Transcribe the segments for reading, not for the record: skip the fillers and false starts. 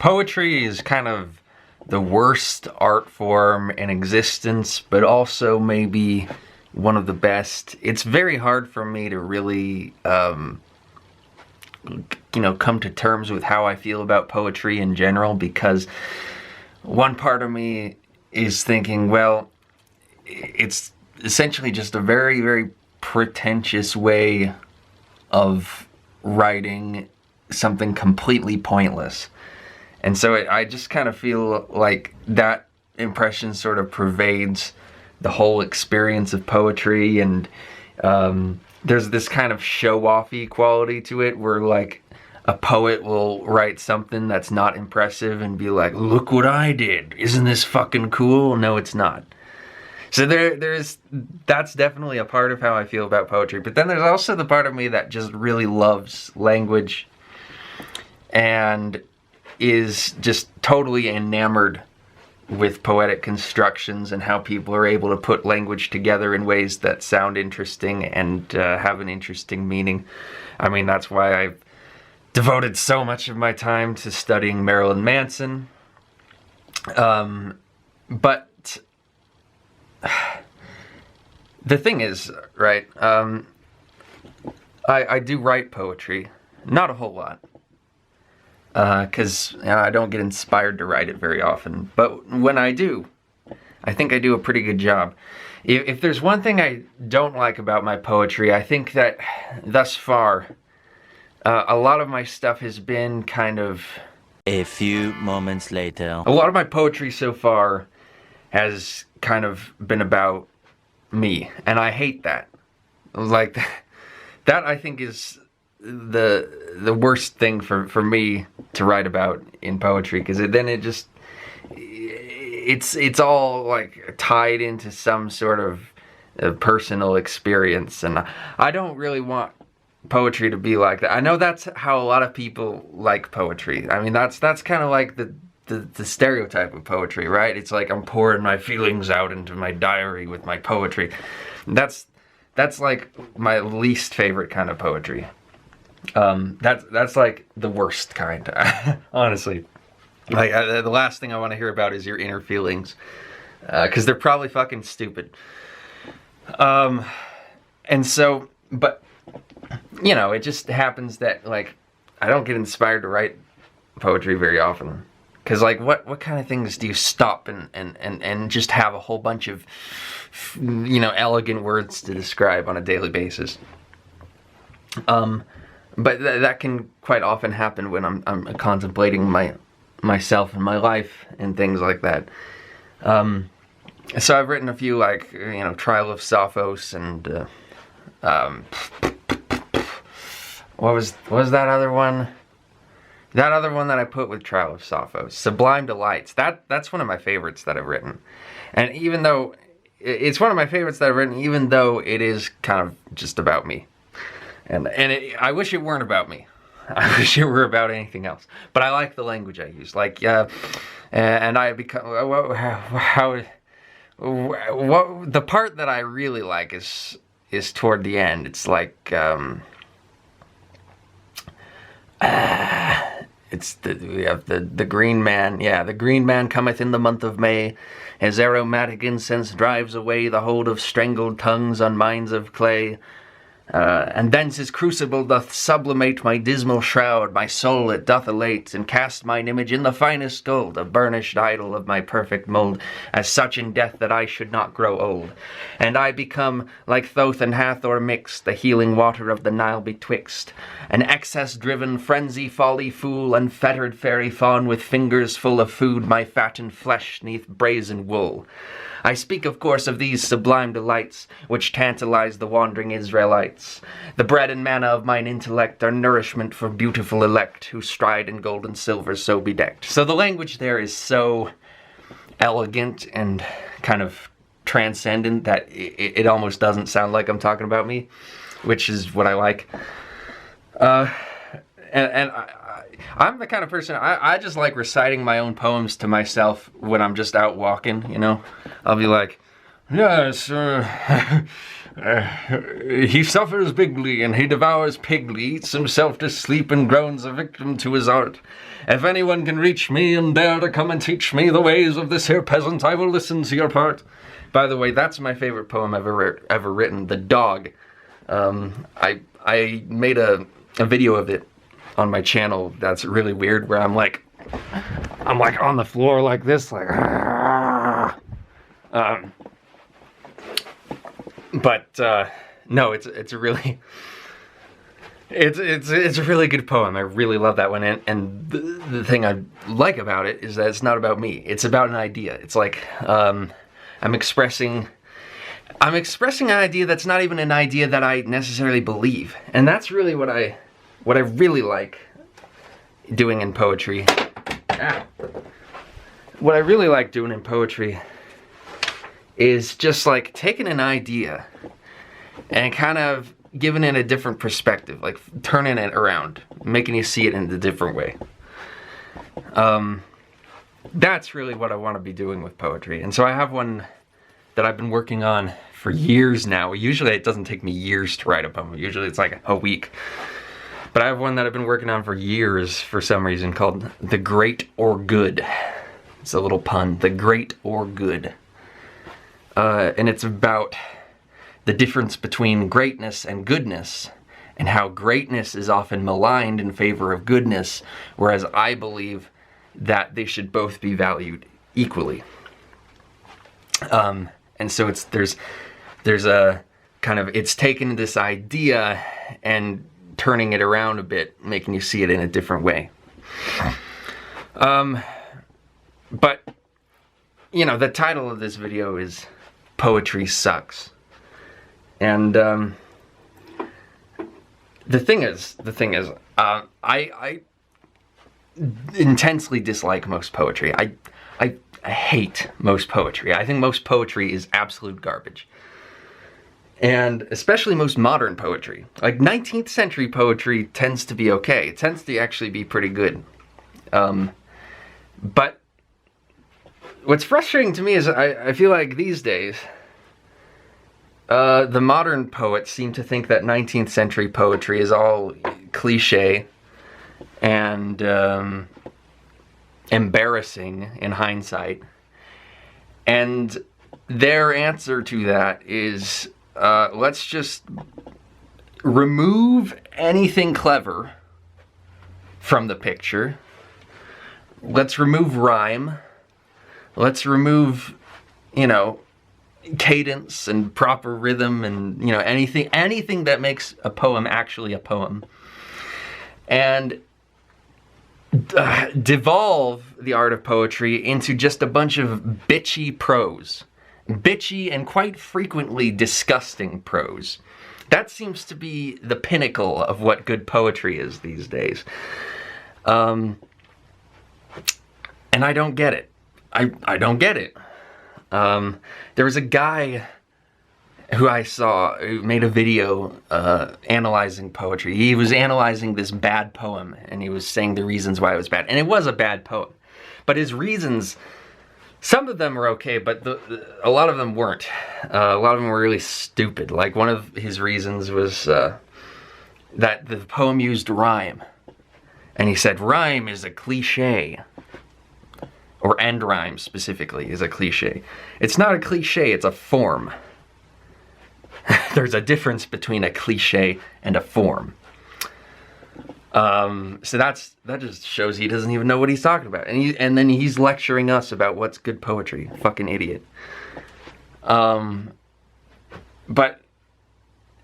Poetry is kind of the worst art form in existence, but also maybe one of the best. It's very hard for me to really, come to terms with how I feel about poetry in general, because one part of me is thinking, well, it's essentially just a very, very pretentious way of writing something completely pointless. And so I just kind of feel like that impression sort of pervades the whole experience of poetry, and there's this kind of show-offy quality to it where like a poet will write something that's not impressive and be like, look what I did, isn't this fucking cool? No, it's not. So that's definitely a part of how I feel about poetry. But then there's also the part of me that just really loves language and is just totally enamored with poetic constructions and how people are able to put language together in ways that sound interesting and have an interesting meaning. I mean, that's why I've devoted so much of my time to studying Marilyn Manson. But the thing is, right, I do write poetry. Not a whole lot. Because I don't get inspired to write it very often. But when I do, I think I do a pretty good job. If there's one thing I don't like about my poetry, I think that thus far, a lot of my stuff has been kind of... A few moments later. A lot of my poetry so far has kind of been about me. And I hate that. Like, that I think is the worst thing for me to write about in poetry, because it's all like tied into some sort of personal experience, and I don't really want poetry to be like that. I know that's how a lot of people like poetry. I mean, that's kind of like the stereotype of poetry, right? It's like I'm pouring my feelings out into my diary with my poetry. That's like my least favorite kind of poetry. That's like the worst kind, honestly. Like, the last thing I want to hear about is your inner feelings, because they're probably fucking stupid. And so, but, it just happens that, like, I don't get inspired to write poetry very often. Because, like, what kind of things do you stop and just have a whole bunch of, elegant words to describe on a daily basis? But that can quite often happen when I'm contemplating myself and my life and things like that. So I've written a few, like, Trial of Sophos and what was that other one? That other one that I put with Trial of Sophos, Sublime Delights. That's one of my favorites that I've written. And even though it's one of my favorites that I've written, even though it is kind of just about me. And I wish it weren't about me. I wish it were about anything else. But I like the language I use. Like, and I become... the part that I really like is toward the end. It's like... we have the green man. Yeah, the green man cometh in the month of May. His aromatic incense drives away the hold of strangled tongues on minds of clay. And thence his crucible doth sublimate my dismal shroud, my soul it doth elate, and cast mine image in the finest gold, a burnished idol of my perfect mould, as such in death that I should not grow old. And I become, like Thoth and Hathor mixed, the healing water of the Nile betwixt, an excess-driven, frenzy, folly, fool, unfettered fairy fawn, with fingers full of food, my fattened flesh neath brazen wool. I speak, of course, of these sublime delights, which tantalize the wandering Israelites. The bread and manna of mine intellect are nourishment for beautiful elect, who stride in gold and silver so bedecked. So the language there is so elegant and kind of transcendent that it almost doesn't sound like I'm talking about me, which is what I like. And I'm the kind of person, I just like reciting my own poems to myself when I'm just out walking, I'll be like, yes, He suffers bigly, and he devours pigly, eats himself to sleep, and groans a victim to his art. If anyone can reach me and dare to come and teach me the ways of this here peasant, I will listen to your part. By the way, that's my favorite poem I've ever written, The Dog. I made a video of it on my channel that's really weird, where I'm like on the floor like this, like, no, it's a really, it's a really good poem. I really love that one, and the thing I like about it is that it's not about me. It's about an idea. It's like, I'm expressing an idea that's not even an idea that I necessarily believe, and that's really what I really like doing in poetry. What I really like doing in poetry is just like taking an idea and kind of giving it a different perspective, like turning it around, making you see it in a different way. That's really what I want to be doing with poetry. And so I have one that I've been working on for years now. Usually it doesn't take me years to write a poem. Usually it's like a week. But I have one that I've been working on for years for some reason, called The Great or Good. It's a little pun, The Great or Good. And it's about the difference between greatness and goodness, and how greatness is often maligned in favor of goodness, whereas I believe that they should both be valued equally. And so there's a kind of, it's taken this idea and turning it around a bit, making you see it in a different way. But, you know, the title of this video is Poetry Sucks. And the thing is, I intensely dislike most poetry. I hate most poetry. I think most poetry is absolute garbage. And especially most modern poetry. Like 19th century poetry tends to be okay. It tends to actually be pretty good. But what's frustrating to me is I feel like these days, the modern poets seem to think that 19th century poetry is all cliche and embarrassing in hindsight. And their answer to that is, let's just remove anything clever from the picture. Let's remove rhyme. Let's remove, you know, cadence and proper rhythm and, you know, anything that makes a poem actually a poem. And devolve the art of poetry into just a bunch of bitchy prose. Bitchy and quite frequently disgusting prose. That seems to be the pinnacle of what good poetry is these days. And I don't get it. I don't get it. There was a guy who I saw who made a video analyzing poetry. He was analyzing this bad poem, and he was saying the reasons why it was bad. And it was a bad poem. But his reasons, some of them were okay, but a lot of them weren't. A lot of them were really stupid. Like, one of his reasons was that the poem used rhyme. And he said rhyme is a cliche. Or end rhyme specifically is a cliche. It's not a cliche, it's a form. There's a difference between a cliche and a form. So that just shows he doesn't even know what he's talking about. And then he's lecturing us about what's good poetry. Fucking idiot. And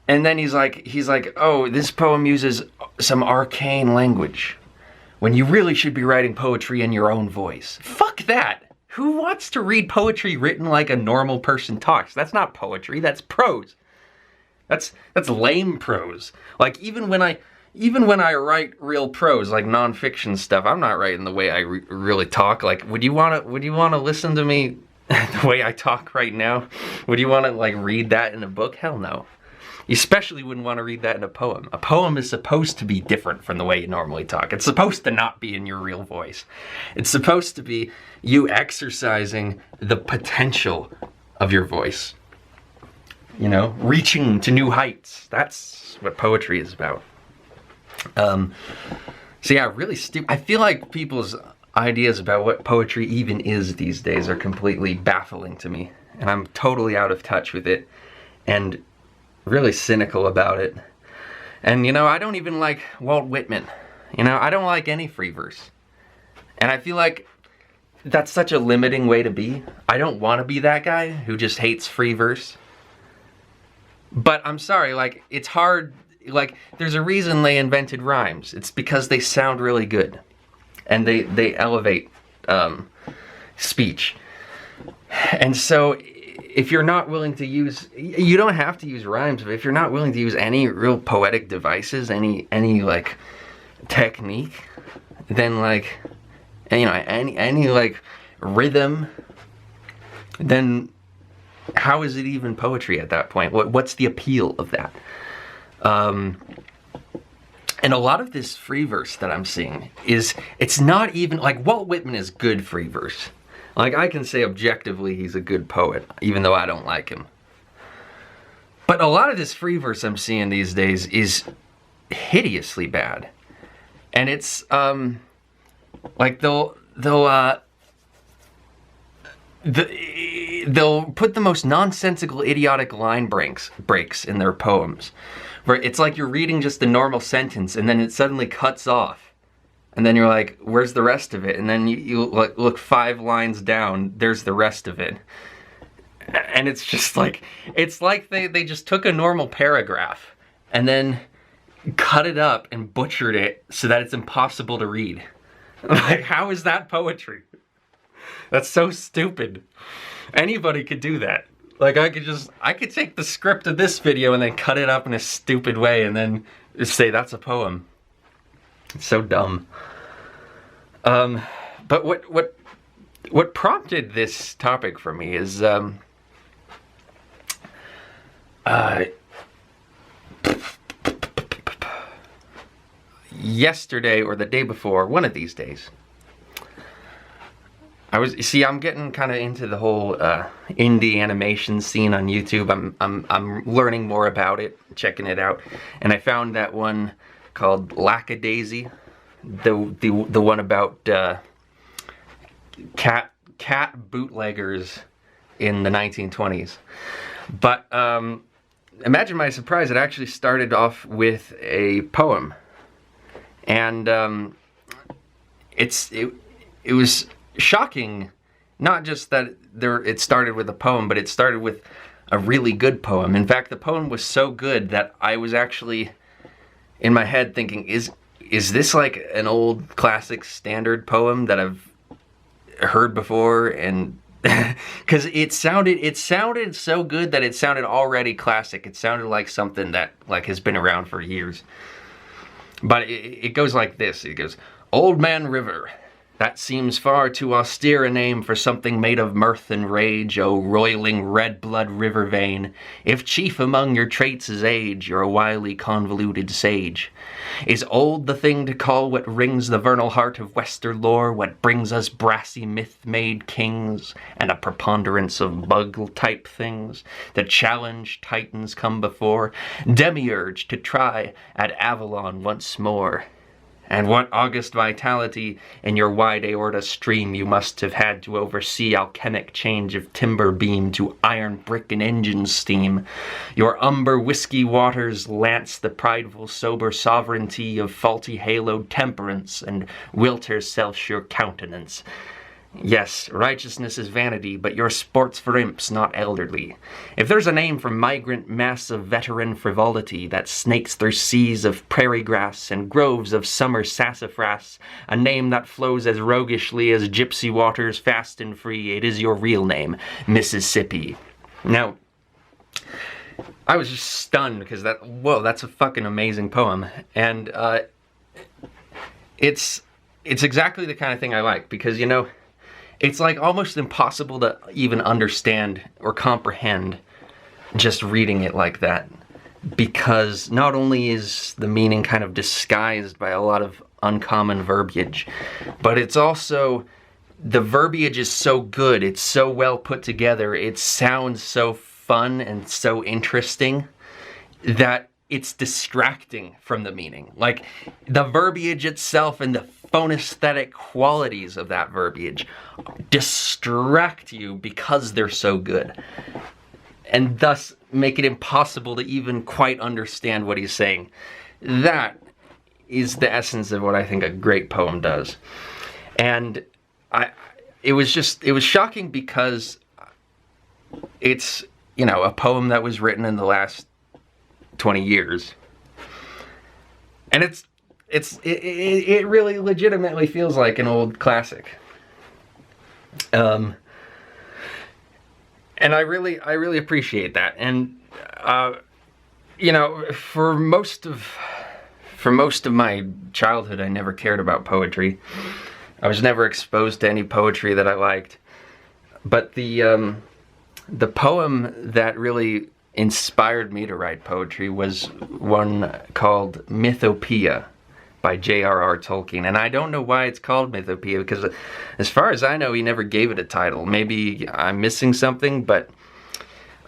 then he's like, oh, this poem uses some arcane language, when you really should be writing poetry in your own voice. Fuck that! Who wants to read poetry written like a normal person talks? That's not poetry, that's prose. That's lame prose. Like, even when I write real prose, like nonfiction stuff, I'm not writing the way I really talk. Like, would you wanna listen to me the way I talk right now? Would you wanna, like, read that in a book? Hell no. You especially wouldn't want to read that in a poem. A poem is supposed to be different from the way you normally talk. It's supposed to not be in your real voice. It's supposed to be you exercising the potential of your voice. you know, reaching to new heights. That's what poetry is about. So yeah, really I feel like people's ideas about what poetry even is these days are completely baffling to me. And I'm totally out of touch with it. And really cynical about it. And you know, I don't even like Walt Whitman. You know, I don't like any free verse. And I feel like that's such a limiting way to be. I don't want to be that guy who just hates free verse. But I'm sorry, like, it's hard, like, there's a reason they invented rhymes. It's because they sound really good. And they elevate speech. And so, if you're not willing to use, you don't have to use rhymes, but if you're not willing to use any real poetic devices, any like, technique, then like, you know, any like, rhythm, then how is it even poetry at that point? What's the appeal of that? And a lot of this free verse that I'm seeing it's not even, like, Walt Whitman is good free verse. Like, I can say objectively he's a good poet, even though I don't like him. But a lot of this free verse I'm seeing these days is hideously bad. And it's, like, they'll put the most nonsensical, idiotic line breaks in their poems. Where it's like you're reading just a normal sentence and then it suddenly cuts off. And then you're like, where's the rest of it? And then you look 5 lines down, there's the rest of it. And it's just like, it's like they just took a normal paragraph and then cut it up and butchered it so that it's impossible to read. Like, how is that poetry? That's so stupid. Anybody could do that. Like, I could take the script of this video and then cut it up in a stupid way and then just say that's a poem. It's so dumb. But what prompted this topic for me is yesterday or the day before, one of these days, I'm getting kind of into the whole indie animation scene on YouTube. I'm learning more about it, checking it out, and I found that one called Lackadaisy, the one about cat bootleggers in the 1920s. But imagine my surprise, it actually started off with a poem. And it was shocking, not just that it started with a poem, but it started with a really good poem. In fact, the poem was so good that I was actually in my head thinking, is this like an old classic standard poem that I've heard before? And because it sounded so good that it sounded already classic. It sounded like something that like has been around for years. But it goes like this. It goes, "Old Man River, that seems far too austere a name for something made of mirth and rage, O roiling red blood river vein. If chief among your traits is age, you're a wily convoluted sage. Is old the thing to call what rings the vernal heart of Western lore, what brings us brassy myth-made kings, and a preponderance of bug-type things, that challenge titans come before, demiurge to try at Avalon once more? And what august vitality in your wide aorta stream you must have had to oversee alchemic change of timber beam to iron brick and engine steam. Your umber whiskey waters lance the prideful sober sovereignty of faulty haloed temperance and Wilter's self-sure countenance. Yes, righteousness is vanity, but your sport's for imps, not elderly. If there's a name for migrant mass of veteran frivolity that snakes through seas of prairie grass and groves of summer sassafras, a name that flows as roguishly as gypsy waters fast and free, it is your real name, Mississippi." Now, I was just stunned because that's a fucking amazing poem. And it's exactly the kind of thing I like, because, you know, it's like almost impossible to even understand or comprehend just reading it like that. Because not only is the meaning kind of disguised by a lot of uncommon verbiage, but it's also, the verbiage is so good, it's so well put together, it sounds so fun and so interesting that it's distracting from the meaning. Like, the verbiage itself and the phonesthetic qualities of that verbiage distract you because they're so good, and thus make it impossible to even quite understand what he's saying. That is the essence of what I think a great poem does. And it was shocking because it's, you know, a poem that was written in the last 20 years. And it really legitimately feels like an old classic. And I really appreciate that. And you know, for most of my childhood, I never cared about poetry. I was never exposed to any poetry that I liked. But the poem that really inspired me to write poetry was one called Mythopoeia by J.R.R. Tolkien. And I don't know why it's called Mythopoeia, because as far as I know, he never gave it a title. Maybe I'm missing something, but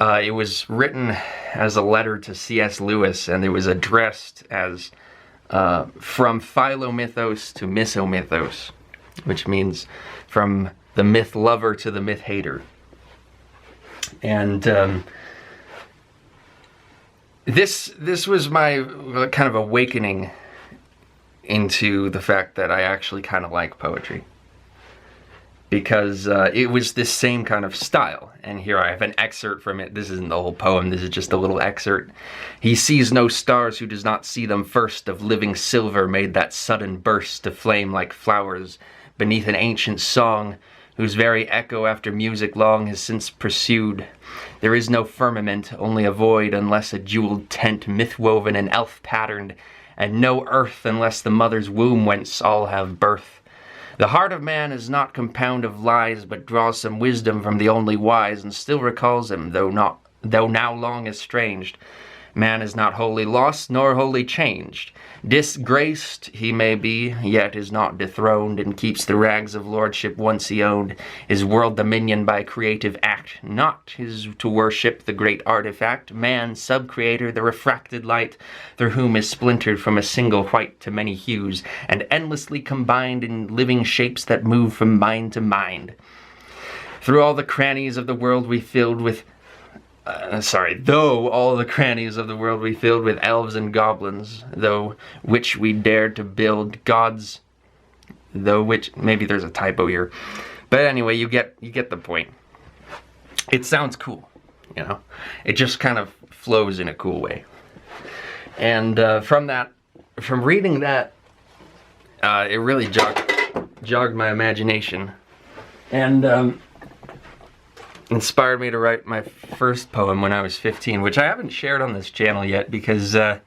it was written as a letter to C.S. Lewis, and it was addressed as from Philomythos to Misomythos, which means from the myth lover to the myth hater. And this was my kind of awakening into the fact that I actually kind of like poetry, because it was this same kind of style. And here I have an excerpt from it. This isn't the whole poem, this is just a little excerpt. He sees no stars who does not see them first. Of living silver made that sudden burst to flame like flowers beneath an ancient song, whose very echo after music long has since pursued. There is no firmament, only a void, unless a jeweled tent myth-woven and elf-patterned, and no earth unless the mother's womb whence all have birth. The heart of man is not compound of lies, but draws some wisdom from the only wise, and still recalls him, though now long estranged. Man is not wholly lost, nor wholly changed. Disgraced he may be, yet is not dethroned, and keeps the rags of lordship once he owned, his world dominion by creative act, not his to worship the great artifact, man, sub-creator, the refracted light, through whom is splintered from a single white to many hues, and endlessly combined in living shapes that move from mind to mind. Through all the crannies of the world we filled with though all the crannies of the world we filled with elves and goblins, though which we dared to build gods, though which, maybe there's a typo here, but anyway, you get the point. It sounds cool, you know, it just kind of flows in a cool way. And from reading that, it really jogged my imagination, and inspired me to write my first poem when I was 15, which I haven't shared on this channel yet, because I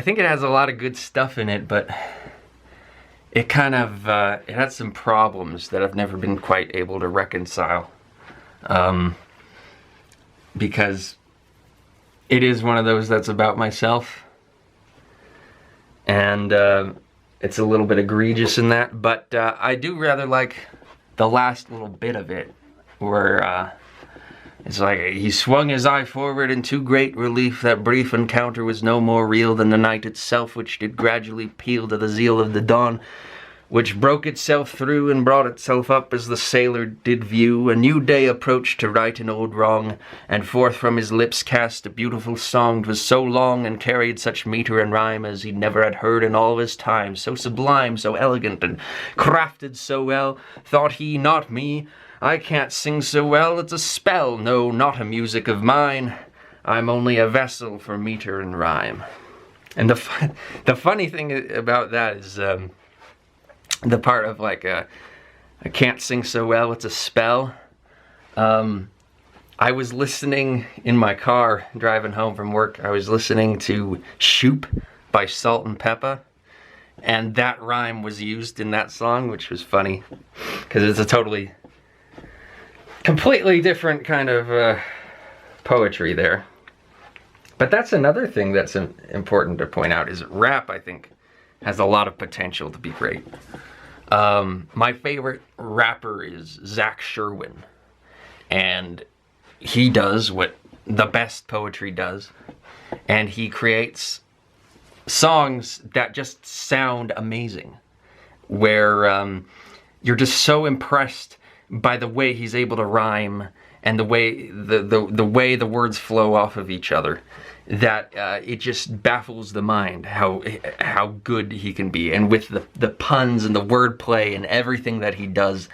think it has a lot of good stuff in it, but it kind of it has some problems that I've never been quite able to reconcile, because it is one of those that's about myself, and it's a little bit egregious in that, but I do rather like the last little bit of it, where it's like, he swung his eye forward in too great relief. That brief encounter was no more real than the night itself, which did gradually peel to the zeal of the dawn, which broke itself through and brought itself up as the sailor did view. A new day approached to right an old wrong, and forth from his lips cast a beautiful song. 'Twas so long and carried such meter and rhyme as he never had heard in all of his time. So sublime, so elegant, and crafted so well, thought he, not me, I can't sing so well, it's a spell, no, not a music of mine. I'm only a vessel for meter and rhyme. And the funny thing about that is the part of like, I can't sing so well, it's a spell. I was listening in my car driving home from work, I was listening to Shoop by Salt and Peppa. And that rhyme was used in that song, which was funny, because it's a completely different kind of poetry there. But that's another thing that's important to point out, is rap, I think, has a lot of potential to be great. My favorite rapper is Zach Sherwin, and he does what the best poetry does. And he creates songs that just sound amazing, where you're just so impressed by the way he's able to rhyme and the way the words flow off of each other, that it just baffles the mind how good he can be. And with the puns and the wordplay and everything that he does,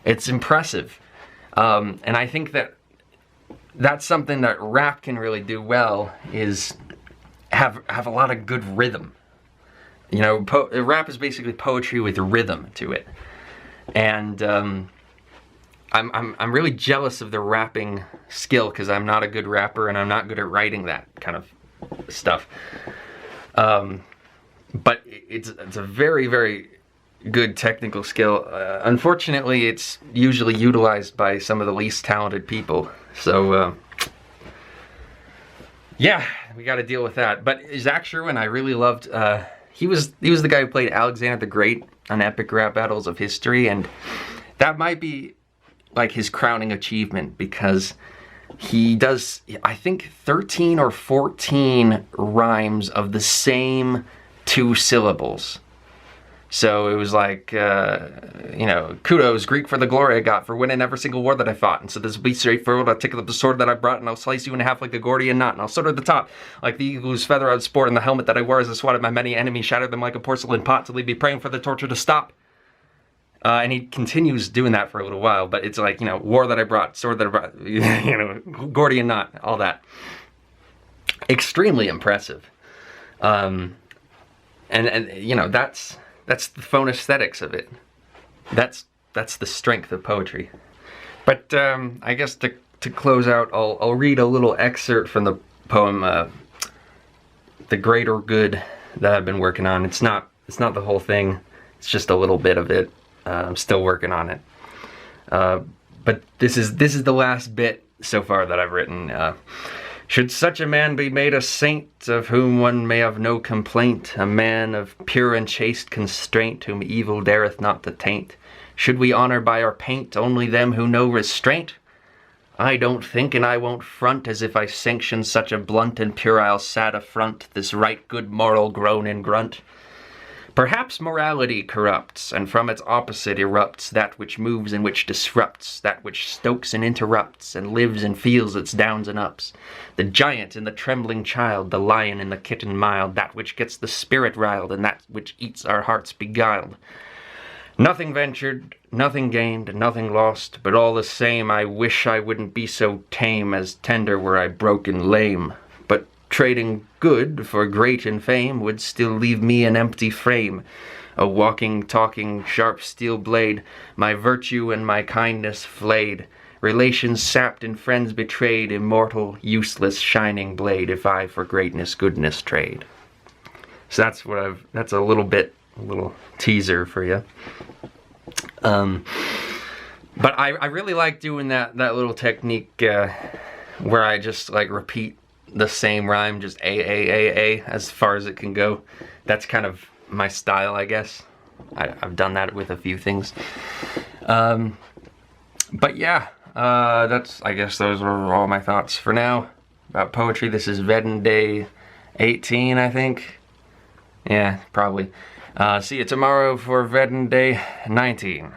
it's impressive. And I think that's something that rap can really do well, is have a lot of good rhythm. You know, rap is basically poetry with rhythm to it. And I'm really jealous of the rapping skill, because I'm not a good rapper and I'm not good at writing that kind of stuff. But it's a very, very good technical skill. Unfortunately, it's usually utilized by some of the least talented people. So yeah, we got to deal with that. But Zach Sherwin, I really loved. He was the guy who played Alexander the Great on Epic Rap Battles of History, and that might be like his crowning achievement, because he does, I think, 13 or 14 rhymes of the same 2 syllables. So it was like, you know, kudos, Greek, for the glory I got, for winning every single war that I fought. And so this will be straightforward. I'll take up the sword that I brought, and I'll slice you in half like the Gordian knot. And I'll soda the top like the eagle whose feather I'd sport, and the helmet that I wore as I swatted my many enemies, shattered them like a porcelain pot, till they'd be praying for the torture to stop. And he continues doing that for a little while, but it's like, you know, war that I brought, sword that I brought, you know, Gordian knot, all that. Extremely impressive. And you know, that's the phone aesthetics of it. That's the strength of poetry. But I guess to close out, I'll read a little excerpt from the poem, "The Greater Good," that I've been working on. It's not the whole thing. It's just a little bit of it. I'm still working on it. But this is the last bit so far that I've written. Should such a man be made a saint, of whom one may have no complaint, a man of pure and chaste constraint, whom evil dareth not to taint? Should we honor by our paint only them who know restraint? I don't think, and I won't front, as if I sanctioned such a blunt and puerile sad affront, this right good moral groan and grunt. Perhaps morality corrupts, and from its opposite erupts that which moves and which disrupts, that which stokes and interrupts, and lives and feels its downs and ups. The giant and the trembling child, the lion and the kitten mild, that which gets the spirit riled, and that which eats our hearts beguiled. Nothing ventured, nothing gained, nothing lost, but all the same I wish I wouldn't be so tame, as tender were I broken lame. But trading good for great and fame would still leave me an empty frame, a walking, talking, sharp steel blade, my virtue and my kindness flayed, relations sapped and friends betrayed, immortal, useless, shining blade, if I for greatness goodness trade. So that's a little teaser for you. But I really like doing that little technique where I just like repeat the same rhyme, just A, as far as it can go. That's kind of my style, I guess. I've done that with a few things. But yeah, I guess those were all my thoughts for now about poetry. This is VEDN Day 18, I think. Yeah, probably. See you tomorrow for VEDN Day 19.